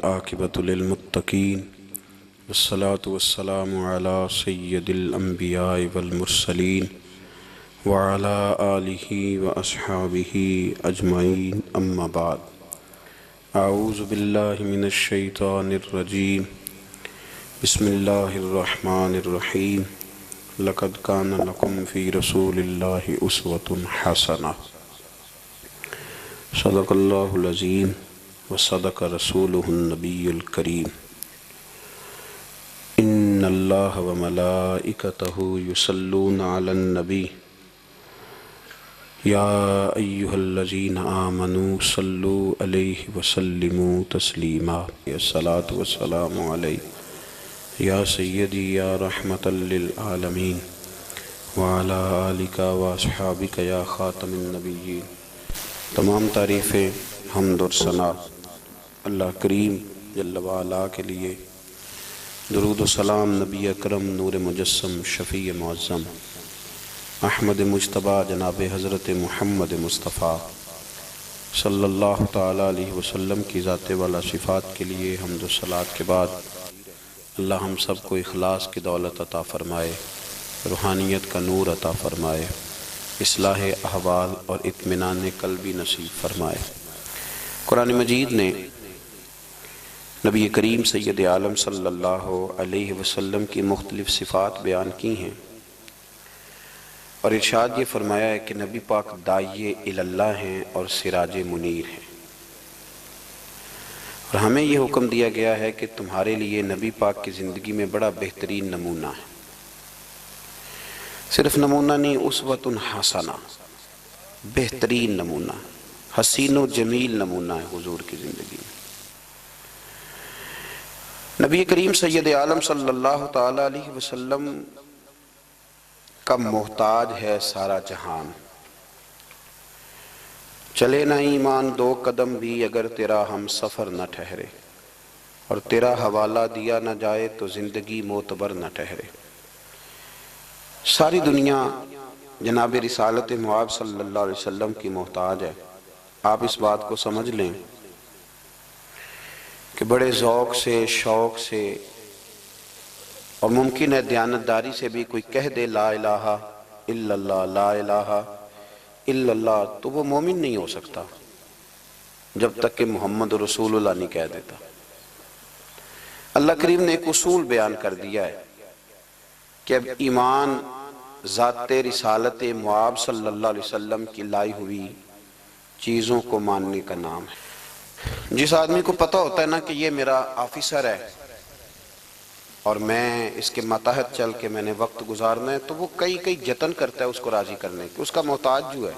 عاقبۃ للمتقین والصلاة والسلام علی سید الانبیاء والمرسلین وعلی آلہ واصحابہ اجمعین اما بعد اعوذ باللہ من الشیطان الرجیم بسم اللہ الرحمن الرحیم لقد کان لکم فی رسول اللہ اسوۃ حسنہ صدق اللہ العظیم وصدق رسولہ النبی الکریم ان اللہ وملائکتہ یصلون علی النبی یا ایہا الذین آمنوا صلوا علیہ وسلموا تسلیما الصلاۃ والسلام علیہ یا سیدی یا رحمۃ للعالمین وعلی آلک واصحابک یا خاتم النبیین۔ تمام تعریفیں حمد اور ثنا اللہ کریم جل وعلا کے لیے، درود و سلام نبی اکرم نور مجسم شفیع معظم احمد مجتبیٰ جناب حضرت محمد مصطفیٰ صلی اللہ تعالیٰ علیہ وسلم کی ذات والا صفات کے لیے حمد و صلوات کے بعد اللہ ہم سب کو اخلاص کی دولت عطا فرمائے، روحانیت کا نور عطا فرمائے، اصلاح احوال اور اطمینان قلبی نصیب فرمائے۔ قرآن مجید نے نبی کریم سید عالم صلی اللہ علیہ وسلم کی مختلف صفات بیان کی ہیں اور ارشاد یہ فرمایا ہے کہ نبی پاک داعی اللہ ہیں اور سراج منیر ہیں، اور ہمیں یہ حکم دیا گیا ہے کہ تمہارے لیے نبی پاک کی زندگی میں بڑا بہترین نمونہ ہے، صرف نمونہ نہیں، اسوۃ حسنہ، بہترین نمونہ، حسین و جمیل نمونہ ہے حضور کی زندگی میں۔ نبی کریم سید عالم صلی اللہ تعالیٰ علیہ وسلم کا محتاج ہے سارا جہان، چلے نہ ایمان دو قدم بھی اگر تیرا ہم سفر نہ ٹھہرے، اور تیرا حوالہ دیا نہ جائے تو زندگی معتبر نہ ٹھہرے۔ ساری دنیا جناب رسالت معاب صلی اللہ علیہ وسلم کی محتاج ہے۔ آپ اس بات کو سمجھ لیں کہ بڑے ذوق سے، شوق سے اور ممکن ہے دیانتداری سے بھی کوئی کہہ دے لا الہ الا اللہ، لا الہ الا اللہ، تو وہ مومن نہیں ہو سکتا جب تک کہ محمد رسول اللہ نہیں کہہ دیتا۔ اللہ کریم نے ایک اصول بیان کر دیا ہے کہ اب ایمان ذات رسالت معاب صلی اللہ علیہ وسلم کی لائی ہوئی چیزوں کو ماننے کا نام ہے۔ جس آدمی کو پتہ ہوتا ہے نا کہ یہ میرا آفیسر ہے اور میں اس کے ماتحت چل کے میں نے وقت گزارنا ہے، تو وہ کئی جتن کرتا ہے اس کو راضی کرنے کی۔ اس کا محتاج جو ہے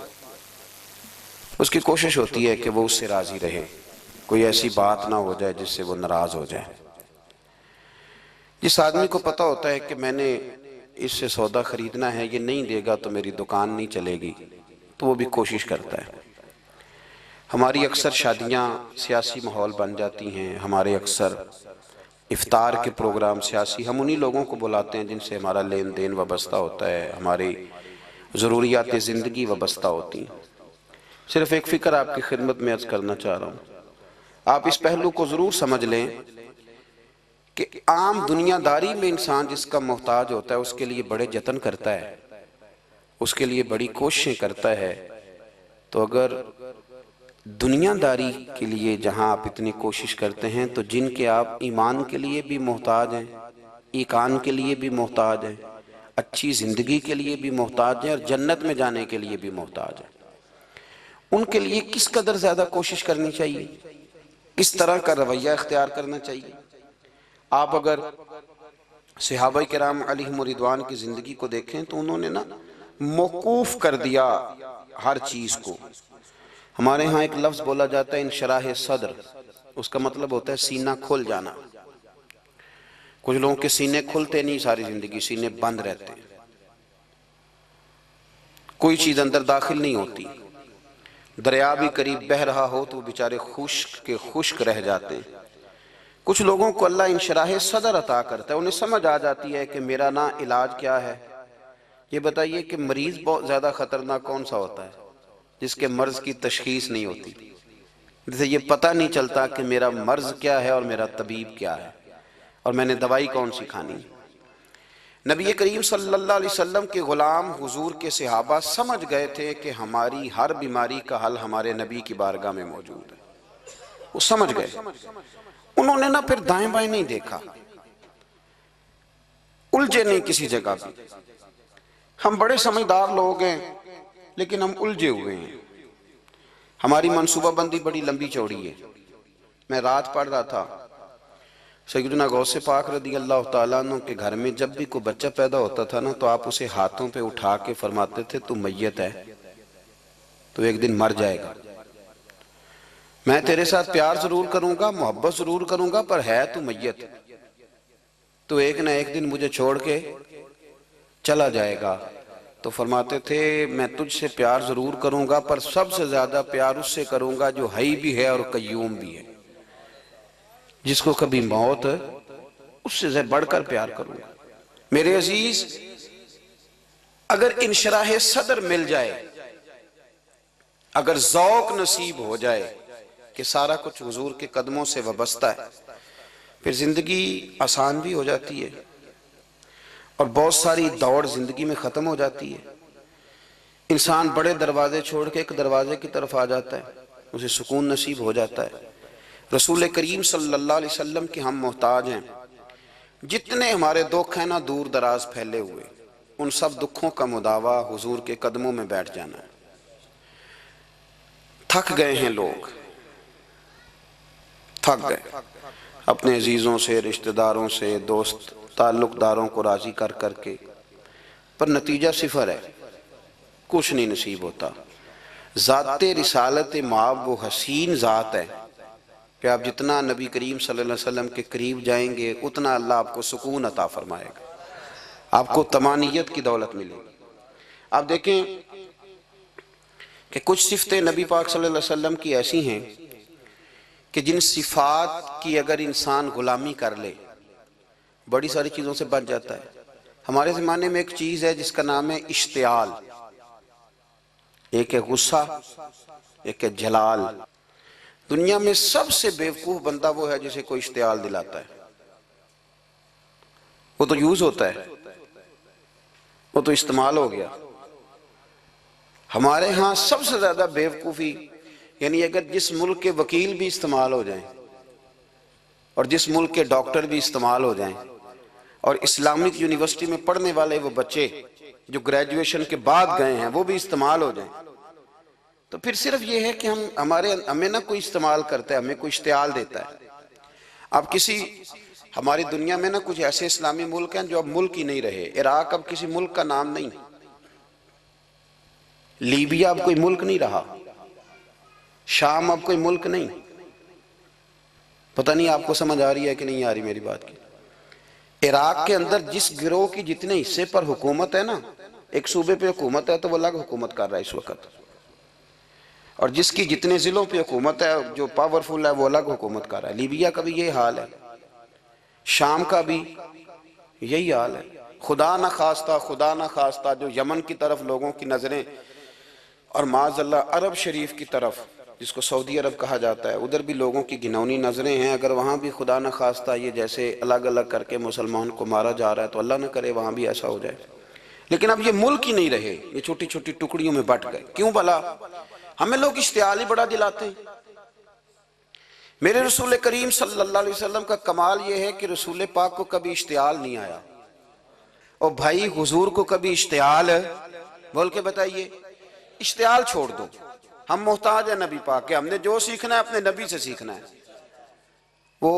اس کی کوشش ہوتی ہے کہ وہ اس سے راضی رہے، کوئی ایسی بات نہ ہو جائے جس سے وہ ناراض ہو جائے۔ جس آدمی کو پتہ ہوتا ہے کہ میں نے اس سے سودا خریدنا ہے، یہ نہیں دے گا تو میری دکان نہیں چلے گی، تو وہ بھی کوشش کرتا ہے۔ ہماری اکثر شادیاں سیاسی ماحول بن جاتی ہیں، ہمارے اکثر افطار کے پروگرام سیاسی، ہم انہی لوگوں کو بلاتے ہیں جن سے ہمارا لین دین وابستہ ہوتا ہے، ہماری ضروریات زندگی وابستہ ہوتی ہیں۔ صرف ایک فکر آپ کی خدمت میں عرض کرنا چاہ رہا ہوں، آپ اس پہلو کو ضرور سمجھ لیں کہ عام دنیا داری میں انسان جس کا محتاج ہوتا ہے اس کے لیے بڑے جتن کرتا ہے، اس کے لیے بڑی کوششیں کرتا ہے، تو اگر دنیا داری کے لیے جہاں آپ اتنی کوشش کرتے ہیں تو جن کے آپ ایمان کے لیے بھی محتاج ہیں، ایقان کے لیے بھی محتاج ہیں، اچھی زندگی کے لیے بھی محتاج ہیں، اور جنت میں جانے کے لیے بھی محتاج ہیں، ان کے لیے کس قدر زیادہ کوشش کرنی چاہیے، کس طرح کا رویہ اختیار کرنا چاہیے۔ آپ اگر صحابہ کرام علیہم رضوان کی زندگی کو دیکھیں تو انہوں نے نا موقوف کر دیا ہر چیز کو۔ ہمارے ہاں ایک لفظ بولا جاتا ہے انشراح صدر، اس کا مطلب ہوتا ہے سینہ کھل جانا۔ کچھ لوگوں کے سینے کھلتے نہیں، ساری زندگی سینے بند رہتے ہیں، کوئی چیز اندر داخل نہیں ہوتی۔ دریا بھی قریب بہہ رہا ہو تو وہ بیچارے خشک رہ جاتے ہیں۔ کچھ لوگوں کو اللہ انشراح صدر عطا کرتا ہے، انہیں سمجھ آ جاتی ہے کہ میرا نا علاج کیا ہے۔ یہ بتائیے کہ مریض بہت زیادہ خطرناک کون سا ہوتا ہے؟ جس کے مرض کی تشخیص نہیں ہوتی۔ جیسے یہ پتہ نہیں چلتا کہ میرا مرض کیا ہے اور میرا طبیب کیا ہے اور میں نے دوائی کون سی کھانی. نبی کریم صلی اللہ علیہ وسلم کے غلام حضور کے صحابہ سمجھ گئے تھے کہ ہماری ہر بیماری کا حل ہمارے نبی کی بارگاہ میں موجود ہے. وہ سمجھ گئے. انہوں نے نہ پھر دائیں بائیں نہیں دیکھا، الجھے نہیں کسی جگہ بھی. ہم بڑے سمجھدار لوگ ہیں لیکن ہم الجھے ہوئے ہیں. ہماری منصوبہ بندی بڑی لمبی چوڑی ہے. میں رات پڑھ رہا تھا، سیدنا غوث پاک رضی اللہ تعالیٰ عنہ کے گھر میں جب بھی کوئی بچہ پیدا ہوتا تھا نا تو آپ اسے ہاتھوں پہ اٹھا کے فرماتے تھے تو میت ہے، تو ایک دن مر جائے گا. میں تیرے ساتھ پیار ضرور کروں گا، محبت ضرور کروں گا، پر ہے تو میت، تو ایک نہ ایک دن مجھے چھوڑ کے چلا جائے گا. تو فرماتے تھے میں تجھ سے پیار ضرور کروں گا پر سب سے زیادہ پیار اس سے کروں گا جو حی بھی ہے اور قیوم بھی ہے، جس کو کبھی موت اس سے بڑھ کر پیار کروں گا. میرے عزیز، اگر انشراح صدر مل جائے، اگر ذوق نصیب ہو جائے کہ سارا کچھ حضور کے قدموں سے وابستہ ہے، پھر زندگی آسان بھی ہو جاتی ہے اور بہت ساری دوڑ زندگی میں ختم ہو جاتی ہے. انسان بڑے دروازے چھوڑ کے ایک دروازے کی طرف آ جاتا ہے، اسے سکون نصیب ہو جاتا ہے. رسول کریم صلی اللہ علیہ وسلم کے ہم محتاج ہیں. جتنے ہمارے دکھ ہیں نا دور دراز پھیلے ہوئے، ان سب دکھوں کا مداوا حضور کے قدموں میں بیٹھ جانا ہے. تھک گئے ہیں لوگ، تھک گئے اپنے عزیزوں سے، رشتہ داروں سے، دوست تعلق داروں کو راضی کر کر کے، پر نتیجہ صفر ہے، کچھ نہیں نصیب ہوتا. ذات رسالت مآب وہ حسین ذات ہے کہ آپ جتنا نبی کریم صلی اللہ علیہ وسلم کے قریب جائیں گے اتنا اللہ آپ کو سکون عطا فرمائے گا، آپ کو طمانینت کی دولت ملے گی. آپ دیکھیں کہ کچھ صفتیں نبی پاک صلی اللہ علیہ وسلم کی ایسی ہیں کہ جن صفات کی اگر انسان غلامی کر لے بڑی ساری چیزوں سے بچ جاتا ہے. ہمارے زمانے میں ایک چیز ہے جس کا نام ہے اشتعال. ایک ہے غصہ، ایک ہے جلال. دنیا میں سب سے بیوقوف بندہ وہ ہے جسے کوئی اشتعال دلاتا ہے. وہ تو یوز ہوتا ہے، وہ تو استعمال ہو گیا. ہمارے ہاں سب سے زیادہ بیوقوفی، یعنی اگر جس ملک کے وکیل بھی استعمال ہو جائیں اور جس ملک کے ڈاکٹر بھی استعمال ہو جائیں اور اسلامک یونیورسٹی میں پڑھنے والے وہ بچے جو گریجویشن کے بعد گئے ہیں وہ بھی استعمال ہو جائیں، تو پھر صرف یہ ہے کہ ہمیں نہ کوئی استعمال کرتا ہے، ہمیں کوئی اشتعال دیتا ہے. اب ہماری دنیا میں نہ کچھ ایسے اسلامی ملک ہیں جو اب ملک ہی نہیں رہے. عراق اب کسی ملک کا نام نہیں، لیبیا اب کوئی ملک نہیں رہا، شام اب کوئی ملک نہیں. پتہ نہیں آپ کو سمجھ آ رہی ہے کہ نہیں آ رہی میری بات کی. عراق کے اندر جس گروہ کی جتنے حصے پر حکومت ہے نا، ایک صوبے پہ حکومت ہے تو وہ الگ حکومت کر رہا ہے اس وقت، اور جس کی جتنے ضلعوں پہ حکومت ہے جو پاورفل ہے وہ الگ حکومت کر رہا ہے. لیبیا کا بھی یہی حال ہے، شام کا بھی یہی حال ہے. خدا نہ خواستہ جو یمن کی طرف لوگوں کی نظریں اور معاذ اللہ عرب شریف کی طرف جس کو سعودی عرب کہا جاتا ہے ادھر بھی لوگوں کی گھناؤنی نظریں ہیں. اگر وہاں بھی خدا نہ خواستہ یہ جیسے الگ الگ کر کے مسلمان کو مارا جا رہا ہے تو اللہ نہ کرے وہاں بھی ایسا ہو جائے. لیکن اب یہ ملک ہی نہیں رہے، یہ چھوٹی چھوٹی ٹکڑیوں میں بٹ گئے. کیوں بھلا؟ ہمیں لوگ اشتعال ہی بڑا دلاتے ہیں. میرے رسول کریم صلی اللہ علیہ وسلم کا کمال یہ ہے کہ رسول پاک کو کبھی اشتعال نہیں آیا. اور بھائی حضور کو کبھی اشتعال بول کے بتائیے. اشتعال چھوڑ دو، ہم محتاج ہیں نبی پاک کے، ہم نے جو سیکھنا ہے اپنے نبی سے سیکھنا ہے. وہ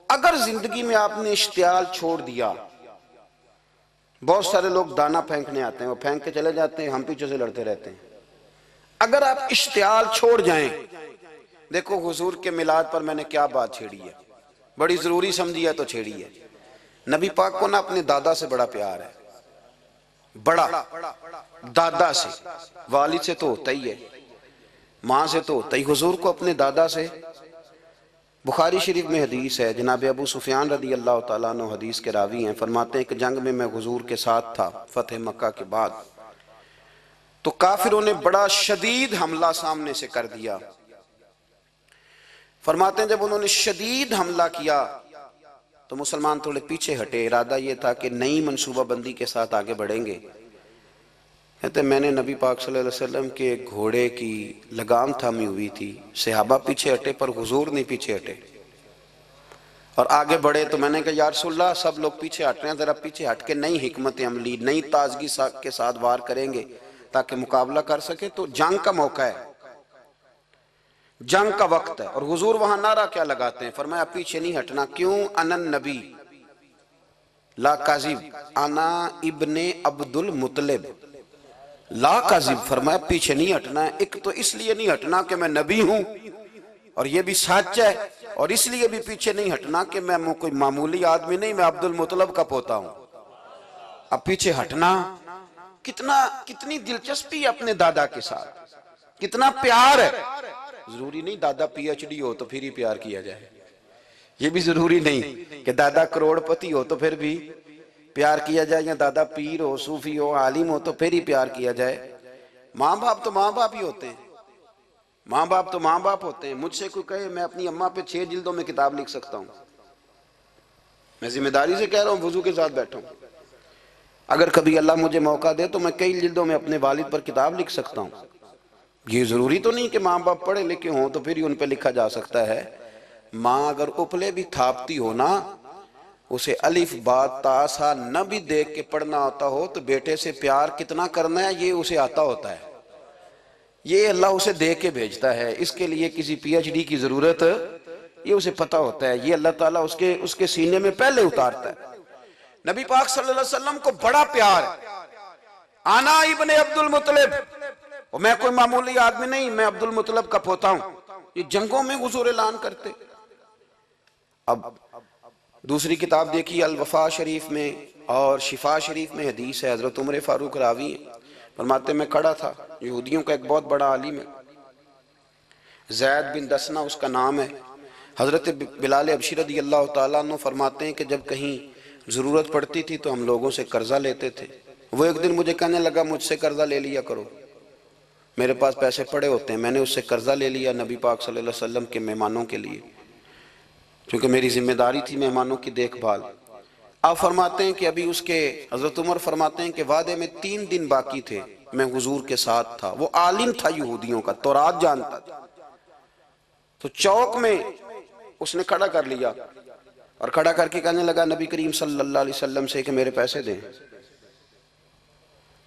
اگر زندگی میں آپ نے اشتعال چھوڑ دیا، بہت سارے لوگ دانا پھینکنے آتے ہیں، وہ پھینک کے چلے جاتے ہیں، ہم پیچھے سے لڑتے رہتے ہیں. اگر آپ اشتعال چھوڑ جائیں، دیکھو حضور کے میلاد پر میں نے کیا بات چھیڑی ہے، بڑی ضروری سمجھی ہے تو چھیڑی ہے. نبی پاک کو نا اپنے دادا سے بڑا پیار ہے، بڑا دادا سے، والد سے تو ہوتا ہی ہے، ماں سے تو ہوتا ہی. حضور کو اپنے دادا سے، بخاری شریف میں حدیث ہے، جناب ابو سفیان رضی اللہ تعالیٰ عنہ حدیث کے راوی ہیں، فرماتے ہیں کہ جنگ میں حضور کے ساتھ تھا فتح مکہ کے بعد، تو کافروں نے بڑا شدید حملہ سامنے سے کر دیا. فرماتے ہیں جب انہوں نے شدید حملہ کیا تو مسلمان تھوڑے پیچھے ہٹے، ارادہ یہ تھا کہ نئی منصوبہ بندی کے ساتھ آگے بڑھیں گے۔ کہتے ہیں میں نے نبی پاک صلی اللہ علیہ وسلم کے گھوڑے کی لگام تھامی ہوئی تھی، صحابہ پیچھے ہٹے پر حضور نہیں پیچھے ہٹے اور آگے بڑھے۔ تو میں نے کہا یا رسول اللہ سب لوگ پیچھے ہٹ رہے ہیں، ذرا پیچھے ہٹ کے نئی حکمت عملی نئی تازگی کے ساتھ وار کریں گے تاکہ مقابلہ کر سکے۔ تو جنگ کا موقع ہے، جنگ کا وقت ہے، اور حضور وہاں نعرہ کیا لگاتے ہیں؟ فرمایا پیچھے نہیں ہٹنا۔ کیوں؟ انا النبی لا کاذب انا ابن عبد المطلب لا کاذب۔ فرمایا پیچھے نہیں ہٹنا ہے، ایک تو اس لیے نہیں ہٹنا کہ میں نبی ہوں اور یہ بھی سچ ہے، اور اس لیے بھی پیچھے نہیں ہٹنا کہ میں کوئی معمولی آدمی نہیں، میں عبد المطلب کا پوتا ہوں۔ اب پیچھے ہٹنا کتنی دلچسپی ہے اپنے دادا کے ساتھ، کتنا پیار ہے۔ ضروری نہیں دادا پی ایچ ڈی ہو تو پھر ہی پیار کیا جائے، یہ بھی ضروری نہیں کہ دادا کروڑ پتی ہو تو پھر بھی پیار کیا جائے، یا دادا پیر ہو، صوفی ہو، عالم ہو تو پھر ہی پیار کیا جائے۔ ماں باپ تو ماں باپ ہی ہوتے ہیں، ماں باپ تو ماں باپ ہوتے ہیں۔ مجھ سے کوئی کہے میں اپنی اماں پہ 6 جلدوں میں کتاب لکھ سکتا ہوں، میں ذمہ داری سے کہہ رہا ہوں، وضو کے ساتھ بیٹھا ہوں۔ اگر کبھی اللہ مجھے موقع دے تو میں کئی جلدوں میں اپنے والد پر کتاب لکھ سکتا ہوں۔ یہ ضروری تو نہیں کہ ماں باپ پڑھے لکھے ہوں تو پھر ہی ان پہ لکھا جا سکتا ہے۔ ماں اگر اپلے بھی تھاپتی ہو نا، اسے الف با تا سا نہ بھی دیکھ کے پڑھنا آتا ہو تو بیٹے سے پیار کتنا کرنا ہے یہ اسے آتا ہوتا ہے، یہ اللہ اسے دیکھ کے بھیجتا ہے۔ اس کے لیے کسی پی ایچ ڈی کی ضرورت یہ اسے پتا ہوتا ہے، یہ اللہ تعالیٰ اس کے سینے میں پہلے اتارتا ہے۔ نبی پاک صلی اللہ علیہ وسلم کو بڑا پیار ہے۔ آنا ابن عبد المطلب، اور میں کوئی معمولی آدمی نہیں، میں عبد المطلب کا پوتا ہوں۔ یہ جنگوں میں حضور اعلان کرتے۔ اب دوسری کتاب دیکھی الوفا شریف میں اور شفا شریف میں حدیث ہے، حضرت عمر فاروق راوی ہیں، فرماتے میں کھڑا تھا، یہودیوں کا ایک بہت بڑا عالم ہے، زید بن دسنا اس کا نام ہے۔ حضرت بلال حبشی رضی اللہ تعالیٰ عنہ فرماتے ہیں کہ جب کہیں ضرورت پڑتی تھی تو ہم لوگوں سے قرضہ لیتے تھے۔ وہ ایک دن مجھے کہنے لگا مجھ سے قرضہ لے لیا کرو، میرے پاس پیسے پڑے ہوتے ہیں۔ میں نے اس سے قرضہ لے لیا نبی پاک صلی اللہ علیہ وسلم کے مہمانوں کے لیے، کیونکہ میری ذمہ داری تھی مہمانوں کی دیکھ بھال۔ آپ فرماتے ہیں کہ ابھی اس کے حضرت عمر فرماتے ہیں کہ وعدے میں 3 دن باقی تھے، میں حضور کے ساتھ تھا۔ وہ عالم تھا یہودیوں کا، تورات جانتا تھا۔ تو چوک میں اس نے کھڑا کر لیا اور کھڑا کر کے کہنے لگا نبی کریم صلی اللہ علیہ وسلم سے کہ میرے پیسے دیں۔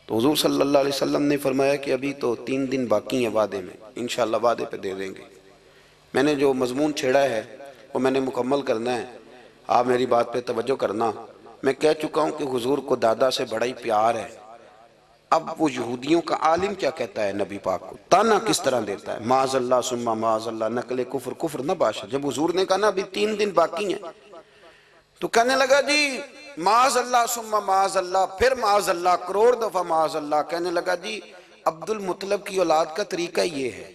تو حضور صلی اللہ علیہ وسلم نے فرمایا کہ ابھی تو 3 دن باقی ہیں وعدے میں، انشاءاللہ وعدے پہ دے دیں گے۔ میں نے جو مضمون چھیڑا ہے وہ میں نے مکمل کرنا ہے، آپ میری بات پہ توجہ کرنا۔ میں کہہ چکا ہوں کہ حضور کو دادا سے بڑا ہی پیار ہے۔ اب وہ یہودیوں کا عالم کیا کہتا ہے نبی پاک کو، تانا کس طرح دیتا ہے، معاذ اللہ ثم معاذ اللہ، نقل کفر کفر نہ باشا۔ جب حضور نے کہا نا ابھی 3 دن باقی ہیں تو کہنے لگا جی معاذ اللہ ثم معاذ اللہ، پھر معاذ اللہ، کروڑ دفعہ معاذ اللہ۔ کہنے لگا جی عبد المطلب کی اولاد کا طریقہ یہ ہے،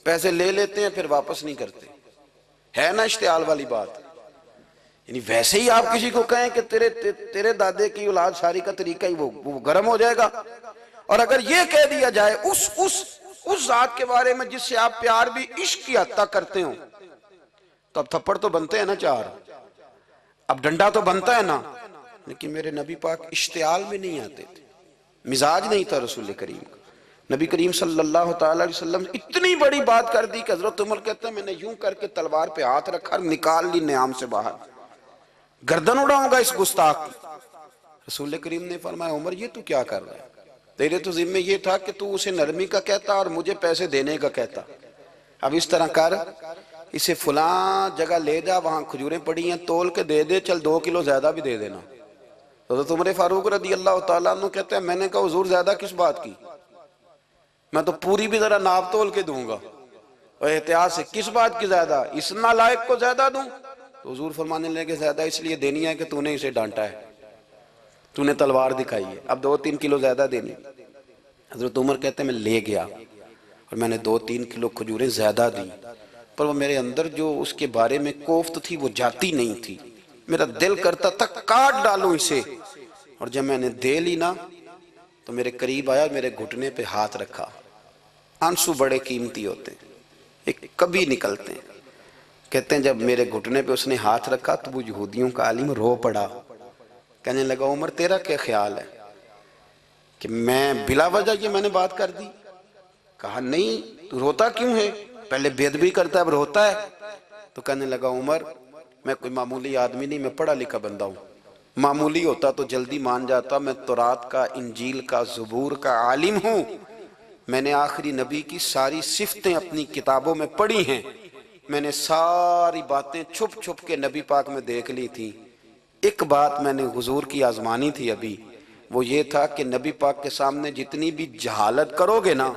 پیسے لے لیتے ہیں پھر واپس نہیں کرتے۔ ہے نا اشتعال والی بات؟ یعنی ویسے ہی آپ کسی کو کہیں کہ تیرے دادے کی اولاد شاری کا طریقہ ہی وہ گرم ہو جائے گا۔ اور اگر یہ کہہ دیا جائے اس ذات کے بارے میں جس سے آپ پیار بھی عشق کی حد تک کرتے ہوں، تو اب تھپڑ تو بنتے ہیں نا 4، اب ڈنڈا تو بنتا ہے نا۔ لیکن میرے نبی پاک اشتعال میں نہیں آتے تھے، مزاج نہیں تھا رسول کریم کا۔ نبی کریم صلی اللہ تعالیٰ علیہ وسلم اتنی بڑی بات کر دی کہ حضرت عمر کہتے ہیں میں نے یوں کر کے تلوار پہ ہاتھ رکھا، نکال لی نیام سے باہر، گردن اڑاؤں گا اس گستاخ کی۔ رسول کریم نے فرمایا عمر یہ تو کیا کر رہا ہے، تیرے تو ذمہ یہ تھا کہ تو اسے نرمی کا کہتا اور مجھے پیسے دینے کا کہتا۔ اب اس طرح کر، اسے فلاں جگہ لے جا، وہاں کھجوریں پڑی ہیں تول کے دے دے، چل 2 کلو زیادہ بھی دے دینا۔ حضرت عمر فاروق رضی اللہ تعالیٰ عنہ کہتے ہیں میں نے کہا حضور زیادہ کس بات کی، میں تو پوری بھی ذرا ناپ تول کے دوں گا، اور احتیاط سے کس بات کی زیادہ، اس نالائق کو زیادہ دوں؟ تو حضور فرمانے لگے زیادہ اس لیے دینی ہے کہ تو نے اسے ڈانٹا ہے، تو نے تلوار دکھائی ہے، اب 2-3 کلو زیادہ دینی۔ حضرت عمر کہتے ہیں میں لے گیا اور میں نے 2-3 کلو کھجوریں زیادہ دی، پر وہ میرے اندر جو اس کے بارے میں کوفت تھی وہ جاتی نہیں تھی، میرا دل کرتا تھا کاٹ ڈالوں اسے۔ اور جب میں نے دے لی نا تو میرے قریب آیا، میرے گھٹنے پہ ہاتھ رکھا۔ آنسو بڑے قیمتی ہوتے ہیں، ایک کبھی نکلتے ہیں۔ کہتے ہیں جب میرے گھٹنے پہ اس نے ہاتھ رکھا تو وہ یہودیوں کا عالم رو پڑا، کہنے لگا عمر تیرا کیا خیال ہے کہ میں بلا وجہ یہ میں نے بات کر دی؟ کہا نہیں، تو روتا کیوں ہے؟ پہلے بے ادبی کرتا ہے اب روتا ہے؟ تو کہنے لگا عمر میں کوئی معمولی آدمی نہیں، میں پڑھا لکھا بندہ ہوں، معمولی ہوتا تو جلدی مان جاتا، میں تورات کا، انجیل کا، زبور کا عالم ہوں، میں نے آخری نبی کی ساری صفتیں اپنی کتابوں میں پڑھی ہیں، میں نے ساری باتیں چھپ چھپ کے نبی پاک میں دیکھ لی تھی، ایک بات میں نے حضور کی آزمانی تھی ابھی، وہ یہ تھا کہ نبی پاک کے سامنے جتنی بھی جہالت کرو گے نا،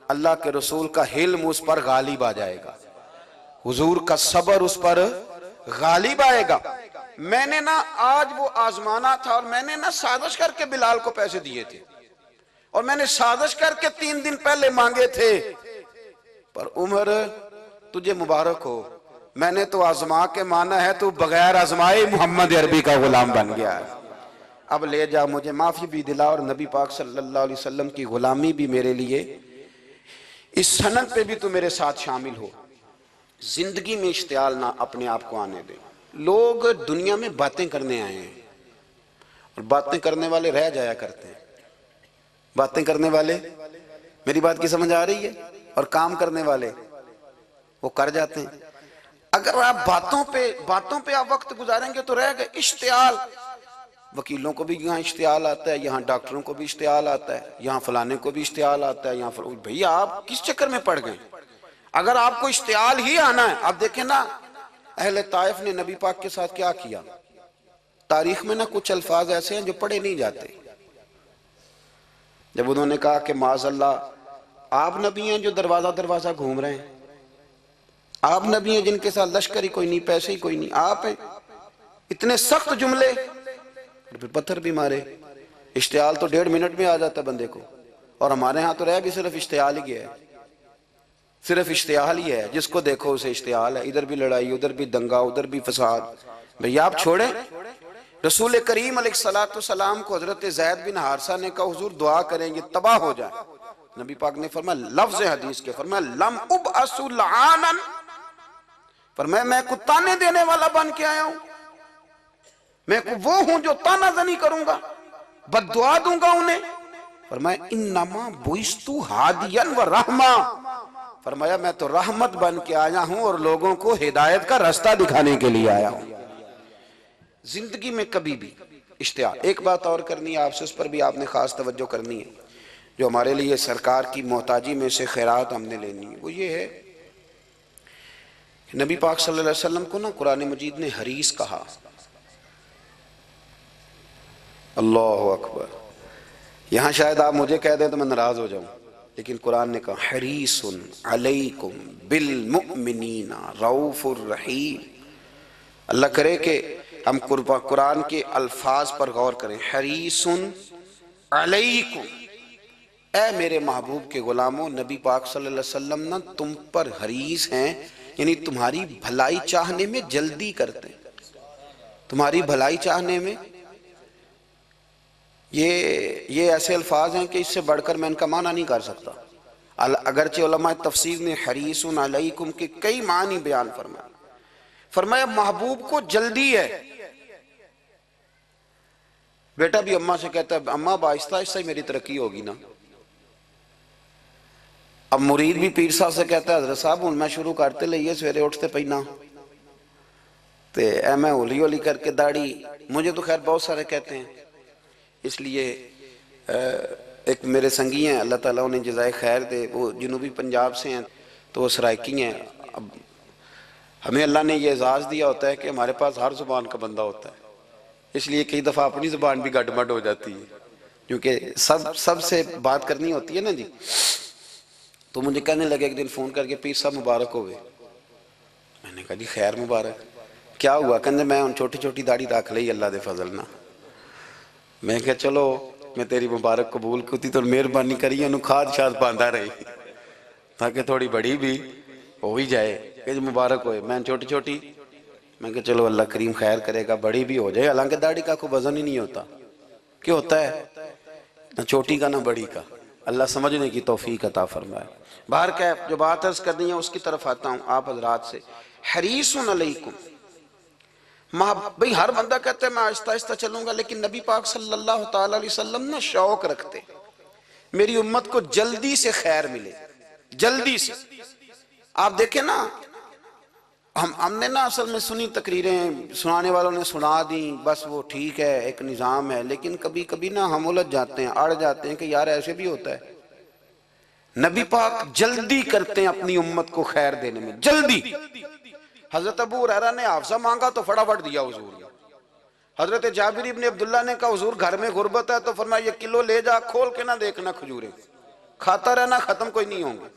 اللہ کے رسول کا حلم اس پر غالب آ جائے گا، حضور کا صبر اس پر غالب آئے گا۔ میں نے نا آج وہ آزمانا تھا، اور میں نے نا سازش کر کے بلال کو پیسے دیے تھے، اور میں نے سازش کر کے 3 دن پہلے مانگے تھے، پر عمر تجھے مبارک ہو، میں نے تو آزما کے مانا ہے، تو بغیر آزمائے محمد عربی کا غلام بن گیا ہے، اب لے جا مجھے معافی بھی دلا، اور نبی پاک صلی اللہ علیہ وسلم کی غلامی بھی میرے لیے، اس سند پہ بھی تو میرے ساتھ شامل ہو۔ زندگی میں اشتعال نہ اپنے آپ کو آنے دیں۔ لوگ دنیا میں باتیں کرنے آئے ہیں، اور باتیں کرنے والے رہ جایا کرتے ہیں، باتیں کرنے والے، میری بات کی سمجھ آ رہی ہے، اور کام کرنے والے وہ کر جاتے ہیں۔ اگر آپ باتوں پہ آپ وقت گزاریں گے تو رہ گئے۔ اشتعال، وکیلوں کو بھی یہاں اشتعال آتا ہے، یہاں ڈاکٹروں کو بھی اشتعال آتا ہے، یہاں فلانے کو بھی اشتعال آتا ہے، یہاں بھئی آپ کس چکر میں پڑ گئے؟ اگر آپ کو اشتعال ہی آنا ہے، آپ دیکھیں نا اہل طائف نے نبی پاک کے ساتھ کیا کیا، تاریخ میں نا کچھ الفاظ ایسے ہیں جو پڑھے نہیں جاتے۔ جب انہوں نے کہا کہ معاذ اللہ، آپ نبی ہیں جو دروازہ دروازہ گھوم رہے ہیں، آپ نبی ہیں جن کے ساتھ لشکر ہی کوئی نہیں، پیسے ہی کوئی نہیں، آپ ہیں، اتنے سخت جملے، اور پھر پتھر بھی مارے۔ اشتعال تو 1.5 منٹ میں آ جاتا ہے بندے کو، اور ہمارے ہاں تو رہ بھی صرف اشتعال ہی ہے، صرف اشتعال ہی ہے، جس کو دیکھو اسے اشتعال ہے، ادھر بھی لڑائی، ادھر بھی دنگا، ادھر بھی فساد۔ بھئی آپ چھوڑیں۔ رسول کریم علیہ السلام کو حضرت زید بن حارثہ نے کہا حضور دعا کریں گے تباہ ہو جائیں، نبی پاک نے فرمایا، لفظ حدیث کے فرمایا لم ابعث لعانا، فرمایا میں کو تانے دینے والا بن کے آیا ہوں، میں کو وہ ہوں جو تانا زنی کروں گا، بد دعا دوں گا انہیں۔ فرمایا انما بعثت ہادیا و رحمہ، فرمایا میں تو رحمت بن کے آیا ہوں اور لوگوں کو ہدایت کا راستہ دکھانے کے لیے آیا ہوں۔ زندگی میں کبھی بھی اشتعال۔ ایک بات اور کرنی ہے آپ سے، اس پر بھی آپ نے خاص توجہ کرنی ہے، جو ہمارے لیے سرکار کی محتاجی میں سے خیرات ہم نے لینی ہے، وہ یہ ہے کہ نبی پاک صلی اللہ علیہ وسلم کو نا قرآن مجید نے حریص کہا۔ اللہ اکبر، یہاں شاید آپ مجھے کہہ دیں تو میں ناراض ہو جاؤں، لیکن قرآن نے کہا حریص علیکم بالمؤمنین رؤوف الرحیم۔ اللہ کرے کہ ہم قرآن کے الفاظ پر غور کریں۔ حریص علیکم، اے میرے محبوب کے غلاموں، نبی پاک صلی اللہ علیہ وسلم نا تم پر حریص ہیں، یعنی تمہاری بھلائی چاہنے میں جلدی کرتے ہیں، تمہاری بھلائی چاہنے میں۔ یہ ایسے الفاظ ہیں کہ اس سے بڑھ کر میں ان کا معنی نہیں کر سکتا، اگرچہ علماء تفسیر نے حریص علیکم کے کئی معنی بیان فرمائے۔ فرمایا محبوب کو جلدی ہے۔ بیٹا بھی اماں سے کہتا ہے اماں آہستہ آہستہ ہی میری ترقی ہوگی نا۔ اب مرید بھی پیر صاحب سے کہتا ہے حضرت صاحب ہوں میں شروع کرتے لئیے سویرے اٹھتے پہنا، تے اے میں ہولی ہولی کر کے داڑھی، مجھے تو خیر بہت سارے کہتے ہیں، اس لیے ایک میرے سنگی ہیں، اللہ تعالیٰ انہیں جزائے خیر دے، وہ جنوبی پنجاب سے ہیں، تو وہ سرائکی ہیں۔ اب ہمیں اللہ نے یہ اعزاز دیا ہوتا ہے کہ ہمارے پاس ہر زبان کا بندہ ہوتا ہے، اس لیے کئی دفعہ اپنی زبان بھی گڈ مڈ ہو جاتی ہے، کیونکہ سب سے بات کرنی ہوتی ہے نا جی۔ تو مجھے کہنے لگے ایک دن فون کر کے پیر صاحب مبارک ہوئے، میں نے کہا جی خیر مبارک، کیا ہوا؟ کہنے میں ان چھوٹی چھوٹی داڑھی رکھ لئی اللہ دے فضل نہ۔ میں کہا چلو میں تیری مبارک قبول کرتی تو مہربانی کری انہوں کھاد شاد باندھا رہی تاکہ تھوڑی بڑی بھی ہو ہی جائے کہ مبارک ہوئے۔ میں چھوٹی چھوٹی، میں کہا چلو اللہ کریم خیر کرے گا بڑی بھی ہو جائے، حالانکہ داڑھی کا کوئی وزن ہی نہیں ہوتا، کیوں ہوتا ہے نہ چھوٹی کا نہ بڑی کا، اللہ سمجھنے کی توفیق عطا فرمائے۔ باہر کہ جو بات عرض کرنی ہے اس کی طرف آتا ہوں آپ حضرات سے۔ حریص علیکم، بھئی ہر بندہ کہتا ہے میں آہستہ آہستہ چلوں گا، لیکن نبی پاک صلی اللہ تعالیٰ علیہ وسلم نے شوق رکھتے میری امت کو جلدی سے خیر ملے، جلدی سے۔ آپ دیکھیں نا، ہم نے نا اصل میں سنی تقریریں، سنانے والوں نے سنا دیں، بس وہ ٹھیک ہے، ایک نظام ہے، لیکن کبھی کبھی نا ہم الجھ جاتے ہیں، اڑ جاتے ہیں کہ یار ایسے بھی ہوتا ہے۔ نبی پاک جلدی کرتے ہیں اپنی امت کو خیر دینے میں، جلدی۔ حضرت ابو ہریرہ نے حافظہ مانگا تو فٹافٹ دیا حضور نے۔ حضرت جابر ابن عبداللہ نے کہا حضور گھر میں غربت ہے، تو فرمایا یہ کلو لے جا، کھول کے نہ دیکھنا کھجوریں، کھاتا رہنا، ختم کوئی نہیں ہوں گے۔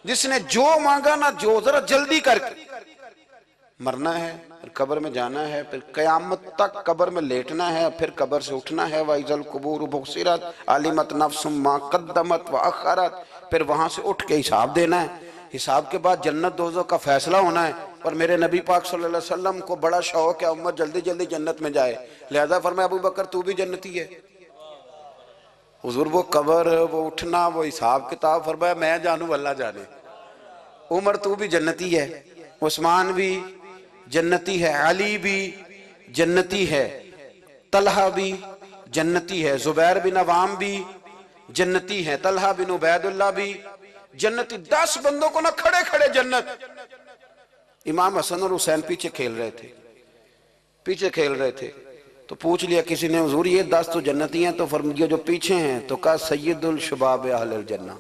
جس نے جو مانگا نا، جو ذرا جلدی کر کے، مرنا ہے، پھر قبر میں جانا ہے، پھر قیامت تک قبر میں لیٹنا ہے، پھر قبر سے اٹھنا ہے، وَإِذَا الْقُبُورُ بُعْثِرَتْ عَلِمَتْ نَفْسٌ مَا قَدَّمَتْ وَأَخَّرَتْ، پھر وہاں سے اٹھ کے حساب دینا ہے۔ حساب کے بعد جنت دوزخ کا فیصلہ ہونا ہے۔ اور میرے نبی پاک صلی اللہ علیہ وسلم کو بڑا شوق ہے امت جلدی جلدی جنت میں جائے، لہذا فرمایا ابو بکر تو بھی جنتی ہے۔ حضور وہ قبر، وہ اٹھنا، وہ حساب کتاب، فرمایا میں جانوں اللہ جانے۔ عمر تو بھی جنتی ہے، عثمان بھی جنتی ہے، علی بھی جنتی ہے، طلحہ بھی جنتی ہے، زبیر بن عوام بھی جنتی ہے، طلحہ بن عبید اللہ بھی جنتی۔ 10 بندوں کو نہ کھڑے کھڑے جنت۔ امام حسن اور حسین پیچھے کھیل رہے تھے، تو پوچھ لیا کسی نے حضور یہ 10 تو جنتی ہیں، تو فرمایا جو پیچھے ہیں، تو کہا سید الشباب اہل الجنہ،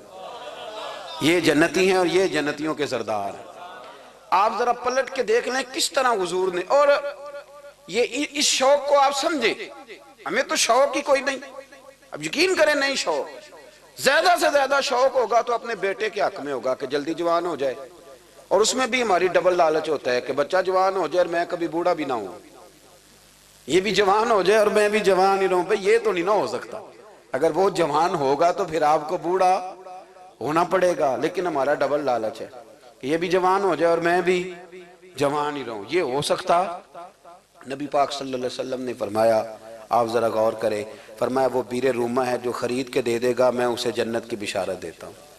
یہ جنتی ہیں اور یہ جنتیوں کے سردار ہیں۔ آپ ذرا پلٹ کے دیکھ لیں کس طرح حضور نے، اور یہ اس شوق کو آپ سمجھیں، ہمیں تو شوق ہی کوئی نہیں، اب یقین کریں نہیں شوق، زیادہ سے زیادہ شوق ہوگا تو اپنے بیٹے کے حق میں ہوگا کہ جلدی جوان ہو جائے، اور اس میں بھی ہماری ڈبل لالچ ہوتا ہے کہ بچہ جوان ہو جائے اور میں کبھی بوڑھا بھی نہ ہوں، یہ بھی جوان ہو جائے اور میں بھی جوان ہی رہوں۔ بھئی یہ تو نہیں نہ ہو سکتا، اگر وہ جوان ہوگا تو پھر آپ کو بوڑھا ہونا پڑے گا، لیکن ہمارا ڈبل لالچ ہے کہ یہ بھی جوان ہو جائے اور میں بھی جوان ہی رہوں، یہ ہو سکتا؟ نبی پاک صلی اللہ علیہ وسلم نے فرمایا، آپ ذرا غور کریں، فرمایا وہ بیر رومہ ہے جو خرید کے دے دے گا میں اسے جنت کی بشارت دیتا ہوں۔